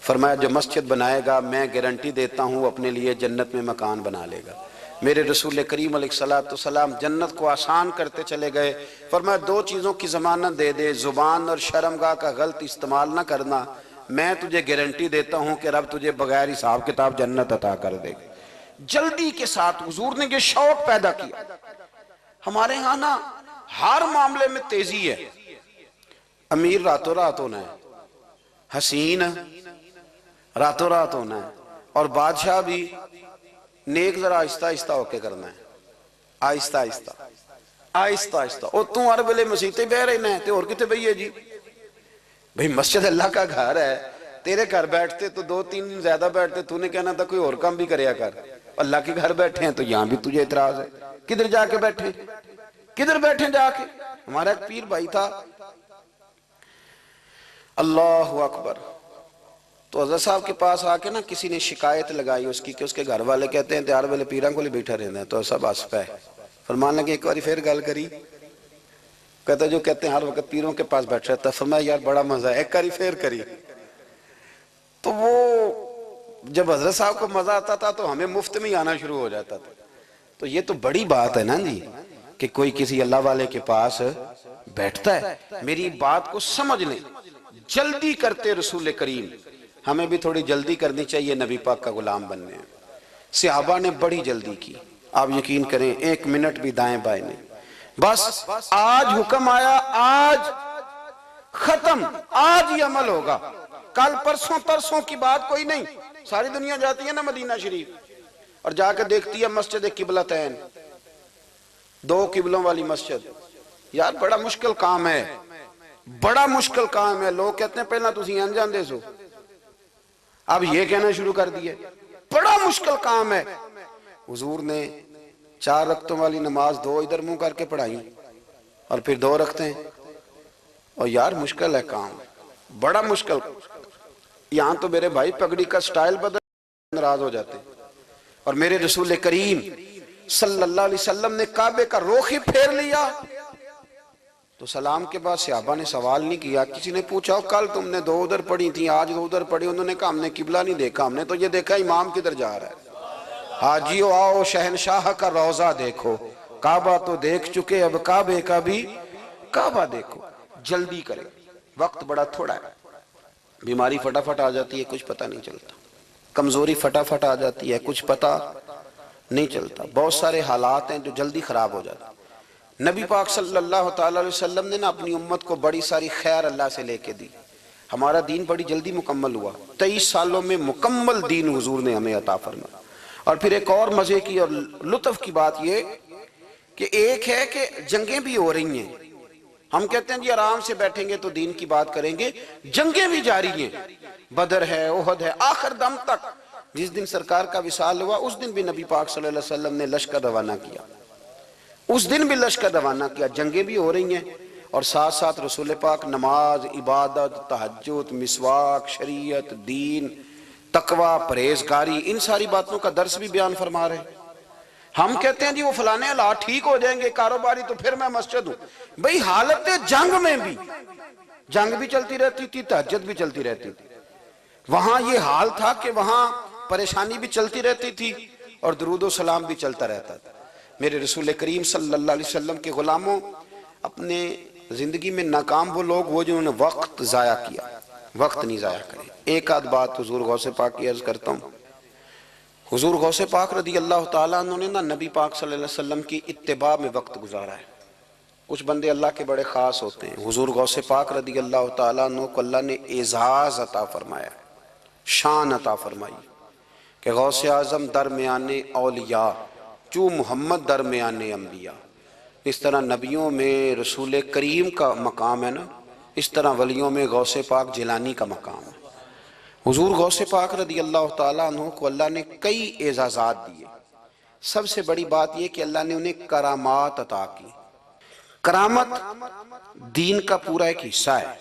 فرمایا جو مسجد بنائے گا میں گارنٹی دیتا ہوں اپنے لیے جنت میں مکان بنا لے گا۔ میرے رسول کریم علیہ السلام جنت کو آسان کرتے چلے گئے، فرمایا 2 چیزوں کی ضمانت دے دے، زبان اور شرمگاہ کا غلط استعمال نہ کرنا، میں تجھے گارنٹی دیتا ہوں کہ رب تجھے بغیر حساب کتاب جنت عطا کر دے گا۔ جلدی کے ساتھ حضور نے یہ شوق پیدا کیا۔ ہمارے ہاں نا ہر معاملے میں تیزی ہے، امیر راتوں رات ہونا ہے، حسین راتوں رات ہونا ہے، اور بادشاہ بھی نیک ذرا آہستہ آہستہ ہو کے کرنا ہے، آہستہ آہستہ آہستہ آہستہ۔ اور تم ہر ویلے مسیطے بہ رہے ہیں تے اور کتے بھئی ہے جی؟ بھئی مسجد اللہ کا گھر ہے، تیرے گھر بیٹھتے تو 2-3 دن زیادہ بیٹھتے، تو نے کہنا تھا کوئی اور کام بھی کریا کر، اللہ کے گھر بیٹھے ہیں تو یہاں بھی تجھے اعتراض ہے، کدھر جا کے بیٹھے، کدھر بیٹھے جا کے؟ ہمارا ایک پیر بھائی تھا، اللہ اکبر، تو حضرت صاحب کے پاس آ کے نا کسی نے شکایت لگائی اس کی کہ اس کے گھر والے کہتے ہیں تیار والے پیران کو لے بیٹھا رہنا ہے، تو سب ہنس پہ فرمان لگے ایک باری پھر گل کری، کہتا جو کہتے ہیں ہر وقت پیروں کے پاس بیٹھ رہتا ہے، فرمایا یار بڑا مزہ ہے، ایک باری پھر کری۔ تو وہ جب حضرت صاحب کو مزہ آتا تھا تو ہمیں مفت میں ہی آنا شروع ہو جاتا تھا۔ تو یہ تو بڑی بات ہے نا جی کہ کوئی کسی اللہ والے کے پاس بیٹھتا ہے۔ میری بات کو سمجھ لیں، جلدی کرتے رسول کریم، ہمیں بھی تھوڑی جلدی کرنی چاہیے نبی پاک کا غلام بننے ہیں۔ صحابہ نے بڑی جلدی کی، آپ یقین کریں 1 منٹ بھی دائیں بائیں نہیں، بس آج حکم آیا، آج ختم، آج ہی عمل ہوگا، کل پرسوں ترسوں کی بات کوئی نہیں۔ ساری دنیا جاتی ہے نا مدینہ شریف اور جا کے دیکھتی ہے مسجد قبلتین، 2 قبلوں والی مسجد، یار بڑا مشکل کام ہے، بڑا مشکل کام ہے۔ لوگ کہتے ہیں پہلا تسی این جاندے سو، اب یہ کہنا شروع کر دیا بڑا مشکل کام ہے۔ حضور نے 4 رکعتوں والی نماز 2 ادھر منہ کر کے پڑھائی اور پھر 2 رکھتے ہیں، اور یار مشکل ہے کام، بڑا مشکل۔ یہاں تو میرے بھائی پگڑی کا سٹائل بدل ناراض ہو جاتے، اور میرے رسول کریم صلی اللہ علیہ وسلم نے کعبے کا رخ ہی پھیر لیا تو سلام کے بعد صحابہ نے سوال نہیں کیا۔ کسی نے پوچھا کل تم نے 2 ادھر پڑھی تھی، آج 2 ادھر پڑھی، انہوں نے کہا ہم نے قبلہ نہیں دیکھا، ہم نے تو یہ دیکھا امام کدھر جا رہا ہے۔ حاجیو آؤ شہنشاہ کا روضہ دیکھو، کعبہ تو دیکھ چکے اب کعبے کا بھی کعبہ دیکھو۔ جلدی کریں، وقت بڑا تھوڑا ہے، بیماری فٹافٹ آ جاتی ہے، کچھ پتہ نہیں چلتا، کمزوری فٹافٹ آ جاتی ہے، کچھ پتہ نہیں چلتا، بہت سارے حالات ہیں جو جلدی خراب ہو جاتے ہیں۔ نبی پاک صلی اللہ تعالیٰ علیہ وسلم نے نا اپنی امت کو بڑی ساری خیر اللہ سے لے کے دی، ہمارا دین بڑی جلدی مکمل ہوا، 23 سالوں میں مکمل دین حضور نے ہمیں عطا فرمایا۔ اور پھر ایک اور مزے کی اور لطف کی بات یہ کہ ایک ہے کہ جنگیں بھی ہو رہی ہیں، ہم کہتے ہیں جی آرام سے بیٹھیں گے تو دین کی بات کریں گے، جنگیں بھی جاری ہیں، بدر ہے، احد ہے، آخر دم تک۔ جس دن سرکار کا وصال ہوا اس دن بھی نبی پاک صلی اللہ علیہ وسلم نے لشکر روانہ کیا، اس دن بھی لشکر روانہ کیا، جنگیں بھی ہو رہی ہیں، اور ساتھ ساتھ رسول پاک نماز، عبادت، تہجد، مسواک، شریعت، دین، تقوی، پرہیزگاری، ان ساری باتوں کا درس بھی بیان فرما رہے ہیں۔ ہم کہتے ہیں جی وہ فلانے حالات ٹھیک ہو جائیں گے کاروباری تو پھر میں مسجد ہوں، بھئی حالت جنگ میں بھی جنگ بھی چلتی رہتی تھی، تہجد بھی چلتی رہتی تھی، وہاں یہ حال تھا کہ وہاں پریشانی بھی چلتی رہتی تھی اور درود و سلام بھی چلتا رہتا تھا۔ میرے رسول کریم صلی اللہ علیہ وسلم کے غلاموں، اپنے زندگی میں ناکام وہ لوگ وہ جنہوں نے وقت ضائع کیا، وقت نہیں ضائع کرے۔ ایک آدھ بات حضور غوث پاک کی عرض کرتا ہوں، حضور غوث پاک رضی اللہ تعالیٰ عنہ نے نا نبی پاک صلی اللہ علیہ وسلم کی اتباع میں وقت گزارا ہے۔ کچھ بندے اللہ کے بڑے خاص ہوتے ہیں، حضور غوث پاک رضی اللہ تعالیٰ عنہ کو اللہ نے اعزاز عطا فرمایا، شان عطا فرمائی کہ غوث اعظم درمیان اولیاء جو محمد درمیان انبیاء۔ اس طرح نبیوں میں رسول کریم کا مقام ہے نا، اس طرح ولیوں میں غوث پاک جیلانی کا مقام ہے۔ حضور غوث پاک رضی اللہ تعالیٰ عنہ کو اللہ نے کئی اعزازات دیے، سب سے بڑی بات یہ کہ اللہ نے انہیں کرامات عطا کی۔ کرامت دین کا پورا ایک حصہ ہے۔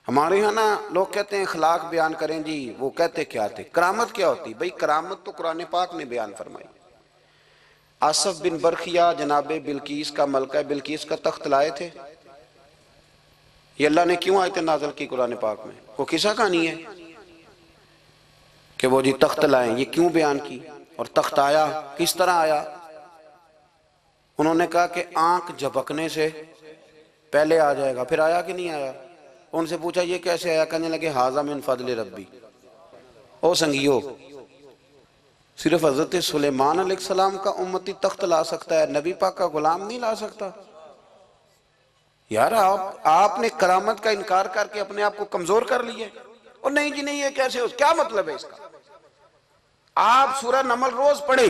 ہمارے یہاں نا لوگ کہتے ہیں اخلاق بیان کریں جی، وہ کہتے کیا تھے، کرامت کیا ہوتی؟ بھئی کرامت تو قرآن پاک نے بیان فرمائی۔ آصف بن برخیہ جناب بلقیس کا، ملکہ بلقیس کا تخت لائے تھے، یہ اللہ نے کیوں آیت نازل کی قرآن پاک میں؟ وہ قصہ کہانی ہے کہ وہ جی تخت لائیں، یہ کیوں بیان کی؟ اور تخت آیا کس طرح آیا؟ انہوں نے کہا کہ آنکھ جھپکنے سے پہلے آ جائے گا، پھر آیا کہ نہیں آیا؟ ان سے پوچھا یہ کیسے آیا؟ کہنے لگے ھذا من فضل ربی۔ او سنگیو، صرف حضرت سلیمان علیہ السلام کا امتی تخت لا سکتا ہے، نبی پاک کا غلام نہیں لا سکتا؟ یار آپ نے کرامت کا انکار کر کے اپنے آپ کو کمزور کر لیا۔ اور نہیں جی نہیں، یہ کیسے ہو؟ کیا مطلب ہے اس کا؟ آپ سورہ نمل روز پڑھیں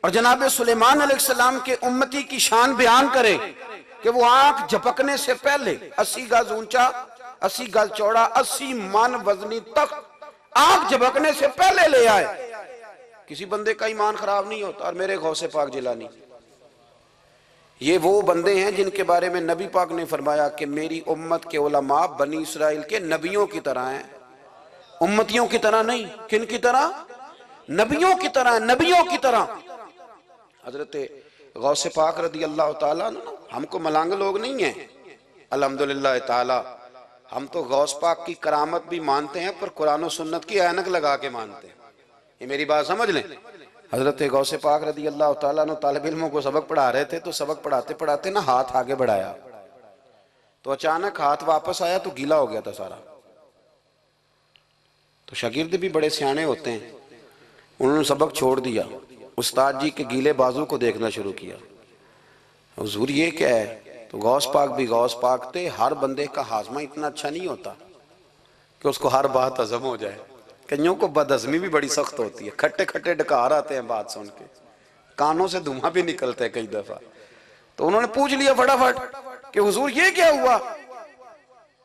اور جناب سلیمان علیہ السلام کے امتی کی شان بیان کریں کہ وہ آنکھ جھپکنے سے پہلے 80 گز اونچا، 80 گز چوڑا، 80 من وزنی تخت آنکھ جھپکنے سے پہلے لے آئے۔ کسی بندے کا ایمان خراب نہیں ہوتا۔ اور میرے غوث پاک جیلانی، یہ وہ بندے ہیں جن کے بارے میں نبی پاک نے فرمایا کہ میری امت کے علماء بنی اسرائیل کے نبیوں کی طرح ہیں، امتیوں کی طرح نہیں۔ کن کی طرح؟ نبیوں کی طرح، نبیوں کی طرح۔ حضرت غوث پاک رضی اللہ تعالیٰ عنہ، ہم کو ملانگ لوگ نہیں ہیں الحمدللہ تعالی، ہم تو غوث پاک کی کرامت بھی مانتے ہیں پر قرآن و سنت کی اینک لگا کے مانتے ہیں۔ یہ میری بات سمجھ لیں۔ حضرت غوث پاک رضی اللہ تعالیٰ عنہ طالب علموں کو سبق پڑھا رہے تھے، تو سبق پڑھاتے پڑھاتے نا ہاتھ آگے بڑھایا تو اچانک ہاتھ واپس آیا تو گیلا ہو گیا تھا سارا۔ تو شاگرد بھی بڑے سیانے ہوتے ہیں، انہوں نے سبق چھوڑ دیا، استاد جی کے گیلے بازو کو دیکھنا شروع کیا۔ حضور یہ کیا ہے؟ تو غوث پاک بھی غوث پاک تھے، ہر بندے کا ہاضمہ اتنا اچھا نہیں ہوتا کہ اس کو ہر بات ہضم ہو جائے۔ کئیوں کو بدہضمی بھی بڑی سخت ہوتی ہے، کھٹے کھٹے ڈکار آتے ہیں بات سن کے، کانوں سے دھواں بھی نکلتے ہیں کئی دفعہ۔ تو انہوں نے پوچھ لیا فٹافٹ کہ حضور یہ کیا ہوا؟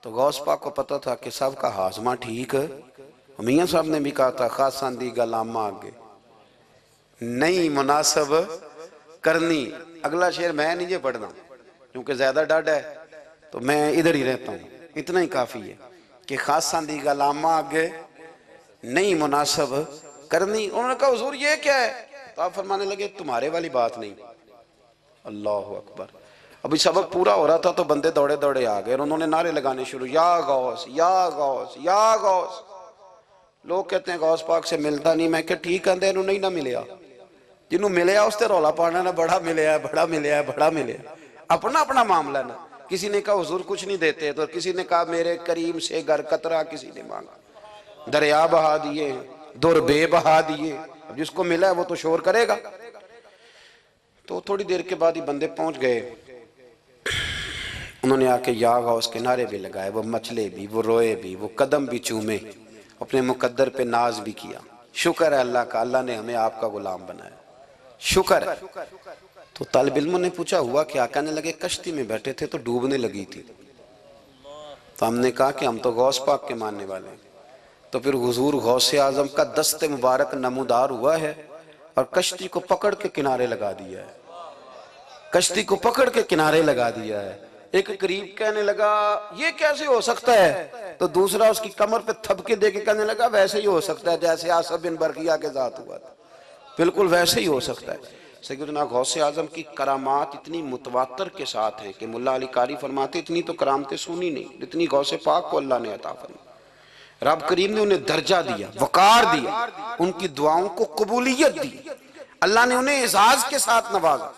تو غوث پاک کو پتا تھا کہ سب کا ہاضمہ ٹھیک ہے۔ میاں صاحب نے بھی کہا تھا خاصاں دی گلامہ آگے نہیں مناسب کرنی۔ اگلا شعر میں نہیں یہ پڑھنا کیونکہ زیادہ ڈاڈ ہے تو میں ادھر ہی رہتا ہوں، اتنا ہی کافی ہے کہ خاصاں دی گلامہ آگے نہیں مناسب کرنی۔ انہوں نے کہا حضور یہ کیا ہے؟ تو آپ فرمانے لگے تمہارے والی بات نہیں۔ اللہ اکبر۔ ابھی سبق پورا ہو رہا تھا تو بندے دوڑے دوڑے آ گئے اور انہوں نے نعرے لگانے شروع، یا غوث یا غوث یا غوث۔ لوگ کہتے ہیں غوث پاک سے ملتا نہیں، میں کہ ٹھیک آندے انہوں نہیں نہ ملیا، جنہوں ملیا اس تے رولا پانا نہ بڑا ملیا ہے، بڑا ملیا ہے، بڑا ملیا ہے، اپنا اپنا معاملہ نا۔ کسی نے کہا حضور کچھ نہیں دیتے، تو کسی نے کہا میرے کریم سے گر قطرہ کسی نے مانگا، دریا بہا دیے، در بے بہا دیے، اب جس کو ملا ہے وہ تو شور کرے گا۔ تو تھوڑی دیر کے بعد ہی بندے پہنچ گئے، انہوں نے آ کے یا غوث کے نعرے بھی لگائے، وہ مچلے بھی، وہ روئے بھی، وہ قدم بھی چومے، اپنے مقدر پہ ناز بھی کیا۔ شکر ہے اللہ کا، اللہ نے ہمیں آپ کا غلام بنایا، شکر ہے۔ تو طالب علموں نے پوچھا ہوا کیا؟ کہنے لگے کشتی میں بیٹھے تھے تو ڈوبنے لگی تھی، تو ہم نے کہا کہ ہم تو غوث پاک کے ماننے والے ہیں، تو پھر حضور غوث اعظم کا دست مبارک نمودار ہوا ہے اور کشتی کو پکڑ کے کنارے لگا دیا ہے، کشتی کو پکڑ کے کنارے لگا دیا ہے۔ ایک قریب کہنے لگا یہ کیسے ہو سکتا ہے؟ تو دوسرا اس کی کمر پہ تھپکے دے کے کہنے لگا ویسے ہی ہو سکتا ہے جیسے آصف بن برقیہ کے ذات ہوا تھا، بالکل ویسے ہی ہو سکتا ہے۔ سیدنا غوث اعظم کی کرامات اتنی متواتر کے ساتھ ہیں کہ ملا علی قاری فرماتے اتنی تو کرامتیں سنی نہیں جتنی غوث پاک کو اللہ نے عطا فرمائی۔ رب کریم نے انہیں درجہ دیا، وقار دیا، ان کی دعاؤں کو قبولیت دی، اللہ نے انہیں اعزاز کے ساتھ نوازا،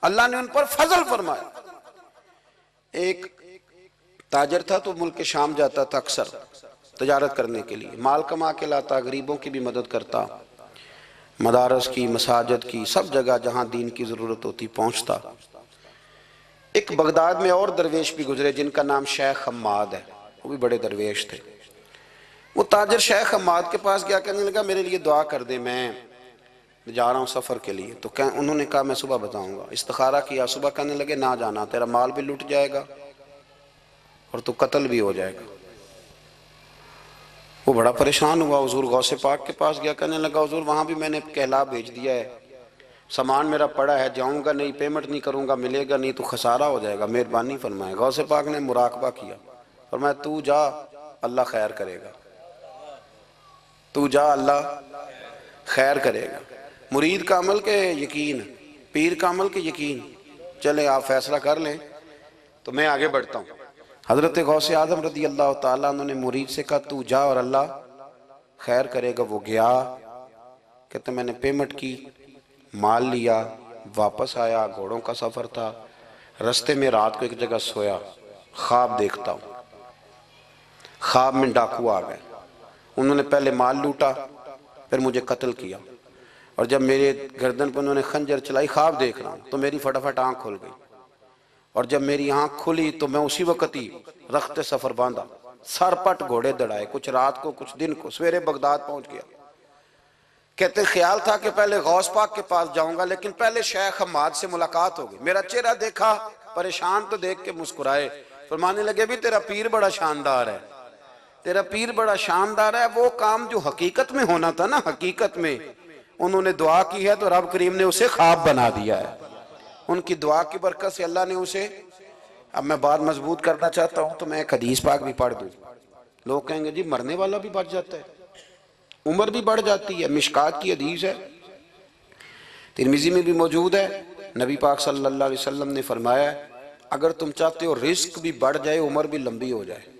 اللہ نے ان پر فضل فرمایا۔ ایک تاجر تھا تو ملک شام جاتا تھا اکثر تجارت کرنے کے لیے، مال کما کے لاتا، غریبوں کی بھی مدد کرتا، مدارس کی، مساجد کی، سب جگہ جہاں دین کی ضرورت ہوتی پہنچتا۔ ایک بغداد میں اور درویش بھی گزرے جن کا نام شیخ حماد ہے، وہ بھی بڑے درویش تھے۔ وہ تاجر شیخ حماد کے پاس گیا، کہنے لگا میرے لیے دعا کر دے، میں جا رہا ہوں سفر کے لیے۔ تو انہوں نے کہا میں صبح بتاؤں گا۔ استخارہ کیا، صبح کہنے لگے نہ جانا، تیرا مال بھی لٹ جائے گا اور تو قتل بھی ہو جائے گا۔ وہ بڑا پریشان ہوا، حضور غوث پاک کے پاس گیا، کہنے لگا حضور وہاں بھی میں نے کہلا بھیج دیا ہے، سامان میرا پڑا ہے، جاؤں گا نہیں، پیمنٹ نہیں کروں گا، ملے گا نہیں تو خسارہ ہو جائے گا، مہربانی فرمائے۔ غوث پاک نے مراقبہ کیا، فرمایا تو جا اللہ خیر کرے گا، تو جا اللہ خیر کرے گا۔ مرید کا عمل کے یقین، پیر کا عمل کے یقین، چلے آپ فیصلہ کر لیں تو میں آگے بڑھتا ہوں۔ حضرت غوث اعظم رضی اللہ تعالیٰ عنہ نے مرید سے کہا تو جا اور اللہ خیر کرے گا۔ وہ گیا، کہتے میں نے پیمنٹ کی، مال لیا، واپس آیا، گھوڑوں کا سفر تھا، رستے میں رات کو ایک جگہ سویا، خواب دیکھتا ہوں، خواب میں ڈاکو آ گئے، انہوں نے پہلے مال لوٹا پھر مجھے قتل کیا، اور جب میرے گردن پر انہوں نے خنجر چلائی، خواب دیکھ رہا ہوں تو میری فٹافٹ آنکھ کھل گئی، اور جب میری آنکھ کھلی تو میں اسی وقت ہی رخت سفر باندھا، سر پٹ گھوڑے دڑائے، کچھ رات کو کچھ دن کو، سویرے بغداد پہنچ گیا۔ کہتے خیال تھا کہ پہلے غوث پاک کے پاس جاؤں گا، لیکن پہلے شیخ حماد سے ملاقات ہوگی۔ میرا چہرہ دیکھا، پریشان تو دیکھ کے مسکرائے، فرمانے لگے بھی تیرا پیر بڑا شاندار ہے، تیرا پیر بڑا شاندار ہے، وہ کام جو حقیقت میں ہونا تھا نا، حقیقت میں انہوں نے دعا کی ہے تو رب کریم نے اسے خواب بنا دیا ہے، ان کی دعا کی برکت سے اللہ نے اسے۔ اب میں بات مضبوط کرنا چاہتا ہوں تو میں ایک حدیث پاک بھی پڑھ دوں۔ لوگ کہیں گے جی مرنے والا بھی بچ جاتا ہے، عمر بھی بڑھ جاتی ہے، مشکات کی حدیث ہے، ترمذی میں بھی موجود ہے، نبی پاک صلی اللہ علیہ وسلم نے فرمایا ہے اگر تم چاہتے ہو رزق بھی بڑھ جائے، عمر بھی لمبی ہو جائے،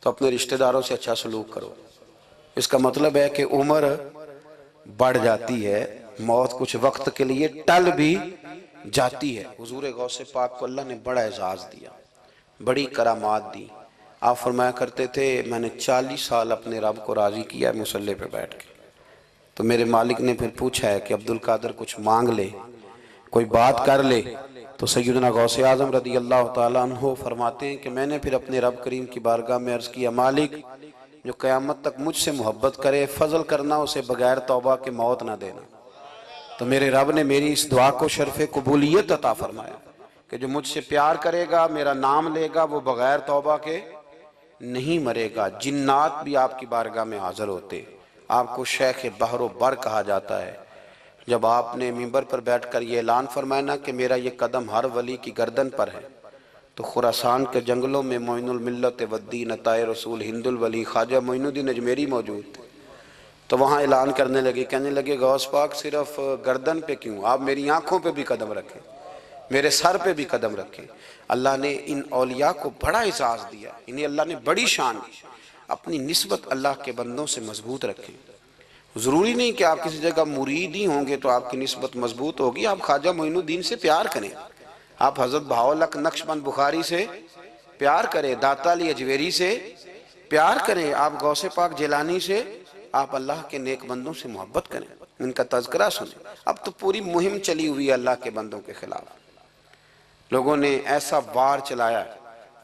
تو اپنے رشتہ داروں سے اچھا سلوک کرو۔ اس کا مطلب ہے کہ عمر بڑھ جاتی ہے، موت کچھ وقت کے لیے ٹل بھی جاتی ہے۔ حضور غوث پاک کو اللہ نے بڑا اعزاز دیا، بڑی کرامات دی۔ آپ فرمایا کرتے تھے میں نے 40 سال اپنے رب کو راضی کیا ہے مصلی پہ بیٹھ کے۔ تو میرے مالک نے پھر پوچھا ہے کہ عبدالقادر کچھ مانگ لے، کوئی بات کر لے، تو سیدنا غوث اعظم رضی اللہ تعالیٰ عنہ فرماتے ہیں کہ میں نے پھر اپنے رب کریم کی بارگاہ میں عرض کیا مالک جو قیامت تک مجھ سے محبت کرے، فضل کرنا اسے بغیر توبہ کے موت نہ دینا۔ تو میرے رب نے میری اس دعا کو شرف قبولیت عطا فرمایا کہ جو مجھ سے پیار کرے گا، میرا نام لے گا، وہ بغیر توبہ کے نہیں مرے گا۔ جنات بھی آپ کی بارگاہ میں حاضر ہوتے، آپ کو شیخ بحر و بر کہا جاتا ہے۔ جب آپ نے منبر پر بیٹھ کر یہ اعلان فرمایا نا کہ میرا یہ قدم ہر ولی کی گردن پر ہے، تو خراسان کے جنگلوں میں معین الملت والدین عطائے رسول ہند الولی خواجہ معین الدین اجمیری موجود تھے، تو وہاں اعلان کرنے لگے، کہنے لگے غوث پاک صرف گردن پہ کیوں، آپ میری آنکھوں پہ بھی قدم رکھیں، میرے سر پہ بھی قدم رکھیں۔ اللہ نے ان اولیاء کو بڑا اعزاز دیا، انہیں اللہ نے بڑی شان دی۔ اپنی نسبت اللہ کے بندوں سے مضبوط رکھیں۔ ضروری نہیں کہ آپ کسی جگہ مرید ہی ہوں گے تو آپ کی نسبت مضبوط ہوگی، آپ خواجہ معین الدین سے پیار کریں، آپ حضرت بہاؤالحق نقشبند بخاری سے پیار کریں، داتا علی اجویری سے پیار کریں، آپ غوث پاک جیلانی سے، آپ اللہ کے نیک بندوں سے محبت کریں، ان کا تذکرہ سنیں۔ اب تو پوری مہم چلی ہوئی ہے اللہ کے بندوں کے خلاف، لوگوں نے ایسا وار چلایا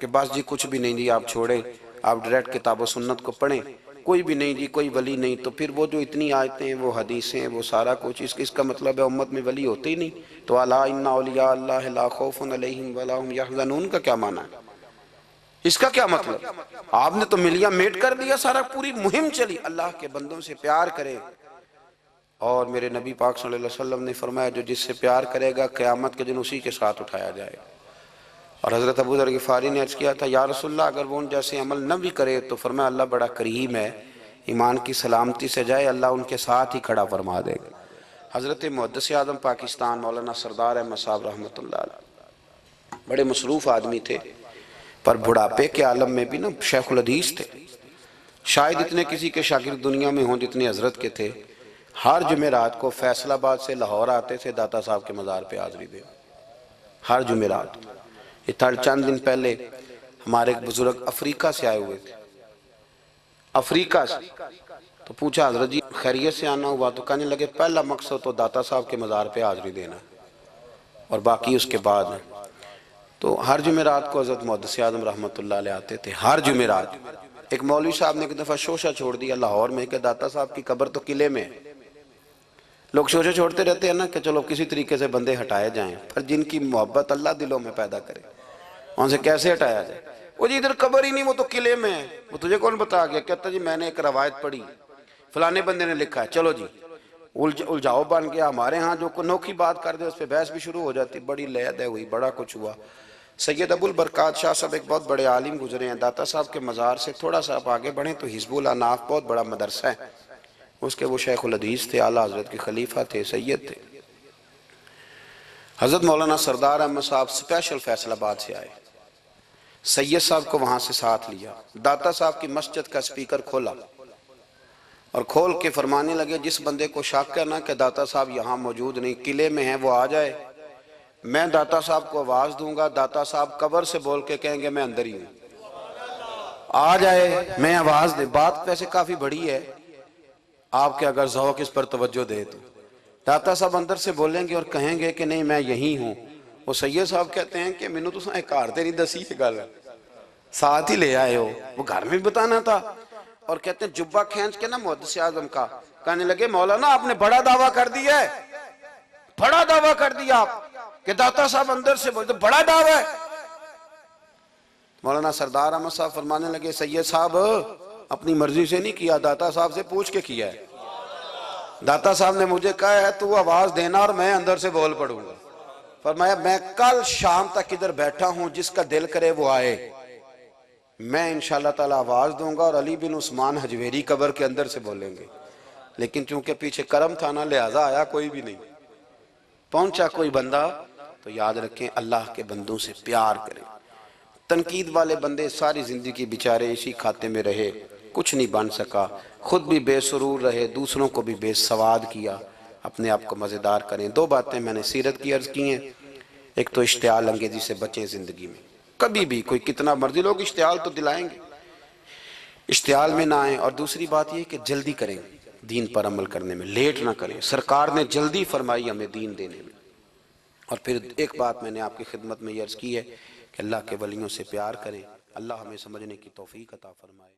کہ بس جی کچھ بھی نہیں جی، آپ چھوڑیں، آپ ڈائریکٹ کتاب و سنت کو پڑھیں، کوئی بھی نہیں جی، کوئی ولی نہیں، تو پھر وہ جو اتنی آیتیں وہ حدیثیں وہ سارا کچھ، اس کا مطلب ہے امت میں ولی ہوتے ہی نہیں، تو الا ان اولیاء اللہ لا خوف علیہم ولا هم یحزنون کا کیا معنی ہے؟ اس کا کیا مطلب؟ آپ نے تو ملیا میٹ کر دیا، سارا پوری مہم چلی اللہ کے بندوں سے پیار کرے، اور میرے نبی پاک صلی اللہ علیہ وسلم نے فرمایا جو جس سے پیار کرے گا قیامت کے دن اسی کے ساتھ اٹھایا جائے گا۔ اور حضرت ابو ذر غفاری نے عرض کیا تھا یا رسول اللہ اگر وہ ان جیسے عمل نہ بھی کرے تو فرمایا اللہ بڑا کریم ہے، ایمان کی سلامتی سے جائے اللہ ان کے ساتھ ہی کھڑا فرما دے گا۔ حضرت محدث اعظم پاکستان مولانا سردار احمد صاحب رحمۃ اللہ علیہ بڑے مصروف آدمی تھے، پر بڑھاپے کے عالم میں بھی نا شیخ الحدیث تھے، شاید اتنے کسی کے شاگرد دنیا میں ہوں جتنے حضرت کے تھے۔ ہر جمعرات کو فیصل آباد سے لاہور آتے تھے داتا صاحب کے مزار پہ حاضری دے، ہر جمعرات۔ یہ چند دن پہلے ہمارے ایک بزرگ افریقہ سے آئے ہوئے تھے، افریقہ سے، تو پوچھا حضرت جی خیریت سے آنا ہوا؟ تو کہنے لگے پہلا مقصد تو داتا صاحب کے مزار پہ حاضری دینا اور باقی اس کے بعد۔ تو ہر جمعرات کو حضرت محدث اعظم رحمۃ اللہ علیہ آتے تھے، ہر جمعرات۔ ایک مولوی صاحب نے ایک دفعہ شوشہ چھوڑ دیا لاہور میں کہ داتا صاحب کی قبر تو قلعے میں ہے، لوگ شوشہ چھوڑتے رہتے ہیں نا کہ چلو کسی طریقے سے بندے ہٹائے جائیں، پر جن کی محبت اللہ دلوں میں پیدا کرے وہاں سے کیسے ہٹایا جائے؟ وہ جی ادھر قبر ہی نہیں، وہ تو قلعے میں ہے۔ وہ تجھے کون بتا گیا؟ کہتا جی میں نے ایک روایت پڑھی، فلانے بندے نے لکھا ہے، چلو جی الجھاؤ بن گیا۔ ہمارے ہاں جو انوکھی بات کر دے اس پہ بحث بھی شروع ہو جاتی، بڑی لے ہوئی، بڑا کچھ ہوا۔ سید ابو البرکات شاہ صاحب ایک بہت بڑے عالم گزرے ہیں، داتا صاحب کے مزار سے تھوڑا سا آپ آگے بڑھیں تو حزب الاناف بہت بڑا مدرسہ ہے، اس کے وہ شیخ الحدیث تھے، اعلیٰ حضرت کے خلیفہ تھے، سید تھے۔ حضرت مولانا سردار احمد صاحب سپیشل فیصل آباد سے آئے، سید صاحب کو وہاں سے ساتھ لیا، داتا صاحب کی مسجد کا سپیکر کھولا اور کھول کے فرمانے لگے جس بندے کو شک ہے نا کہ داتا صاحب یہاں موجود نہیں قلعے میں ہیں وہ آ جائے، میں داتا صاحب کو آواز دوں گا، داتا صاحب قبر سے بول کے کہیں گے میں اندر ہی ہوں، آ جائے میں آواز دے۔ بات ویسے کافی بڑی ہے، آپ کے اگر ذوق اس پر توجہ دے تو داتا صاحب اندر سے بولیں گے اور کہیں گے کہ نہیں میں یہی ہوں۔ وہ سید صاحب کہتے ہیں کہ مینوں تو ایک کارتے نہیں دسی یہ گل، ساتھ ہی لے آئے ہو، وہ گھر میں بتانا تھا۔ اور کہتے ہیں جبہ کھینچ کے نا محدث اعظم کا، کہنے لگے مولانا آپ نے بڑا دعویٰ کر دیا ہے، بڑا دعویٰ کر دیا آپ کہ داتا صاحب اندر سے بولتے، بڑا دعویٰ ہے۔ مولانا سردار احمد صاحب فرمانے لگے سید صاحب اپنی مرضی سے نہیں کیا، داتا صاحب سے پوچھ کے کیا ہے، داتا صاحب نے مجھے کہا ہے تو آواز دینا اور میں اندر سے بول پڑوں گا۔ فرمایا میں کل شام تک ادھر بیٹھا ہوں، جس کا دل کرے وہ آئے، میں انشاءاللہ تعالی آواز دوں گا اور علی بن عثمان حجویری قبر کے اندر سے بولیں گے، لیکن چونکہ پیچھے کرم تھا نا لہٰذا آیا کوئی بھی نہیں، پہنچا کوئی بندہ۔ تو یاد رکھیں اللہ کے بندوں سے پیار کریں۔ تنقید والے بندے ساری زندگی بیچارے اسی کھاتے میں رہے، کچھ نہیں بن سکا، خود بھی بے سرور رہے، دوسروں کو بھی بے سواد کیا، اپنے آپ کو مزیدار کریں۔ دو باتیں میں نے سیرت کی عرض کی ہیں، ایک تو اشتعال انگیزی سے بچیں زندگی میں، کبھی بھی کوئی کتنا مرضی لوگ اشتعال تو دلائیں گے، اشتعال میں نہ آئیں۔ اور دوسری بات یہ کہ جلدی کریں دین پر عمل کرنے میں، لیٹ نہ کریں، سرکار نے جلدی فرمائی ہمیں دین دینے میں۔ اور پھر ایک بات میں نے آپ کی خدمت میں یہ عرض کی ہے کہ اللہ کے ولیوں سے پیار کریں، اللہ ہمیں سمجھنے کی توفیق عطا فرمائے۔